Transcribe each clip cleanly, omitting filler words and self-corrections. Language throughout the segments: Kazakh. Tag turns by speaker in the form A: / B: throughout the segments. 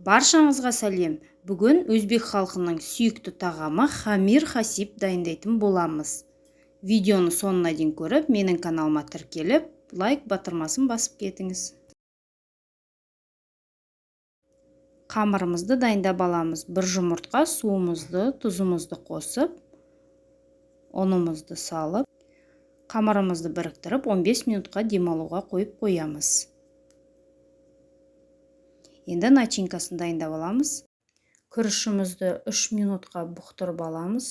A: Баршаңызға сәлем. Бүгін өзбек халқының сүйікті тағамы хамир хасиб дайындайтын боламыз. Видеоны соңына дейін көріп, менің каналыма тіркеліп, лайк батырмасын басып кетіңіз. Қамырымызды дайындап аламыз. Бір жұмыртқа, суымызды, тұзымызды қосып, ұнымызды салып, қамырымызды біріктіріп 15 минутқа демалуға қойып қоямыз. Енді начинкасын дайындап аламыз. Күрішімізді 3 минутқа бұқтырып аламыз.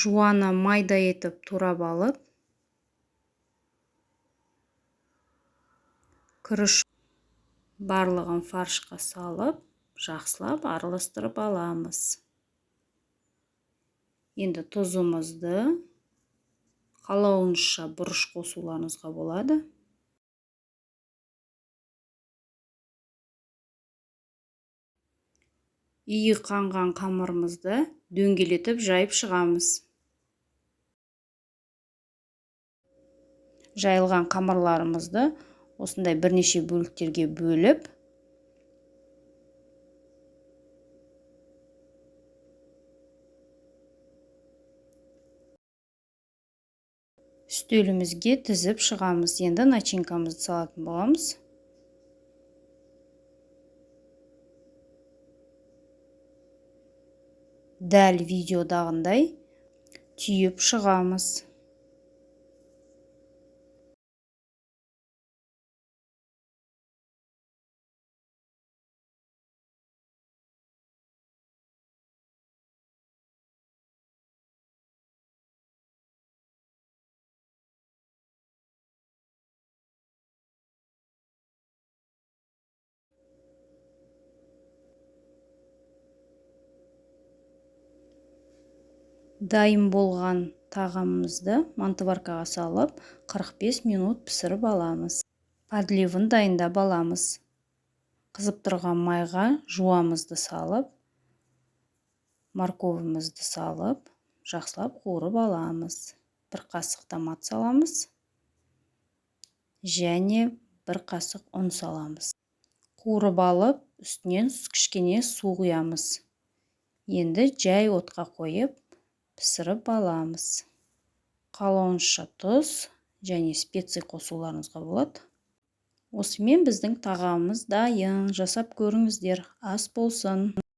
A: Жуана майда етіп турап алып, күріш барлығын фаршқа салып, жақсылап араластырып аламыз. Енді тұзымызды қалауыңызша бұрыш қосуларыңызға болады. Үйі қанған қамырымызды дөңгелетіп жайып шығамыз. Жайылған қамырларымызды осындай бірнеше бөліктерге бөліп, үстелімізге тізіп шығамыз. Енді начинкамызды салатын боламыз. Дәл видеодағындай түйіп шығамыз. Дайын болған тағамымызды мантываркаға салып, 45 минут пісіріп аламыз. Подливын дайындап аламыз. Қызып тұрған майға жуамызды салып, морковымызды салып, жақсылап қуырып аламыз. Бір қасық томат саламыз және бір қасық ұн саламыз. Қуырып алып, үстінен кішкене су құямыз. Енді жай отқа қойып, пісіріп аламыз. Қалауыңызша тұз және специя қосуларыңызға болады. Осымен біздің тағамымыз дайын. Жасап көріңіздер, ас болсын.